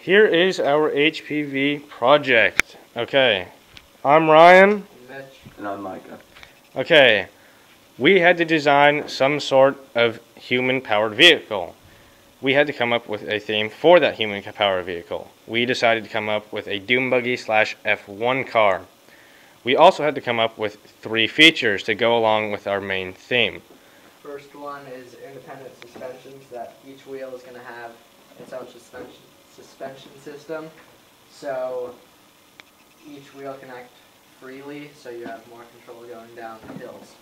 Here is our HPV project. Okay, I'm Ryan. Mitch. And I'm Micah. Okay, we had to design some sort of human-powered vehicle. We had to come up with a theme for that human-powered vehicle. We decided to come up with a Doom Buggy / F1 car. We also had to come up with 3 features to go along with our main theme. First one is independent suspensions, that each wheel is going to have its own suspension system, so each wheel can act freely, so you have more control going down hills.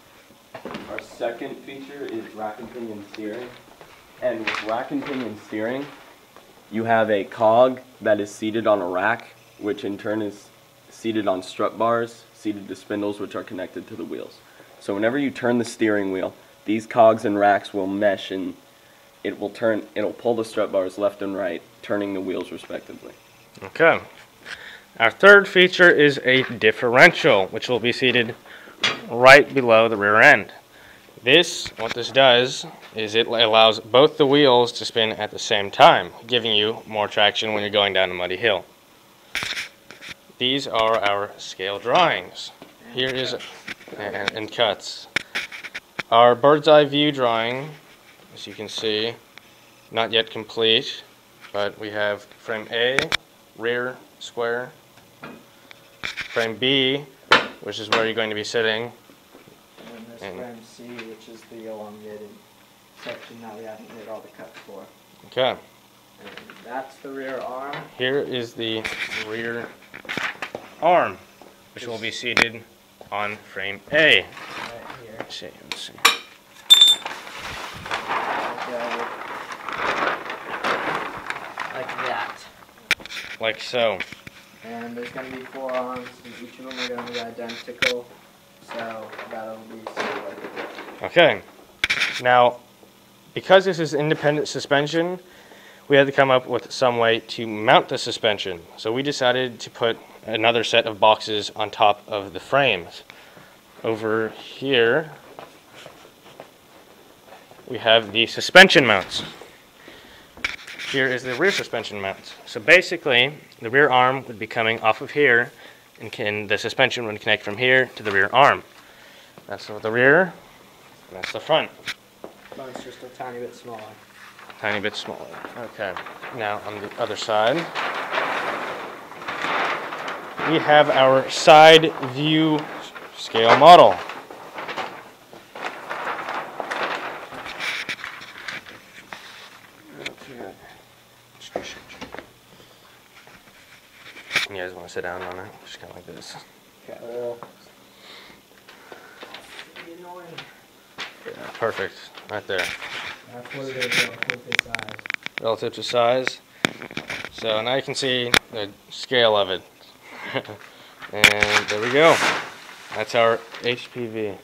Our second feature is rack and pinion steering. And with rack and pinion steering, you have a cog that is seated on a rack, which in turn is seated on strut bars, seated to spindles, which are connected to the wheels. So whenever you turn the steering wheel, these cogs and racks will mesh and it'll pull the strut bars left and right, turning the wheels respectively. Okay. Our third feature is a differential, which will be seated right below the rear end. What this does is it allows both the wheels to spin at the same time, giving you more traction when you're going down a muddy hill. These are our scale drawings. Here is and cuts. Our bird's eye view drawing, as you can see, not yet complete, but we have frame A, rear square, frame B, which is where you're going to be sitting, And this frame C, which is the elongated section that we haven't made all the cuts for. Okay. And that's the rear arm. Here is the rear arm, which will be seated on frame A. Right here. Let's see. Like that. Like so. And there's going to be 4 arms, and each of them are going to be identical, so that'll be similar. Okay. Now, because this is independent suspension, we had to come up with some way to mount the suspension. So we decided to put another set of boxes on top of the frames. Over here, we have the suspension mounts. Here is the rear suspension mount. So basically, the rear arm would be coming off of here, and the suspension would connect from here to the rear arm. That's the rear, and that's the front. Mine's just a tiny bit smaller. Tiny bit smaller. Okay. Now on the other side, we have our side view scale model. You guys want to sit down on it? Just kind of like this. Okay. Annoying. Yeah, perfect. Right there. That's what it is relative to size. Relative to size. So now you can see the scale of it. And there we go. That's our HPV.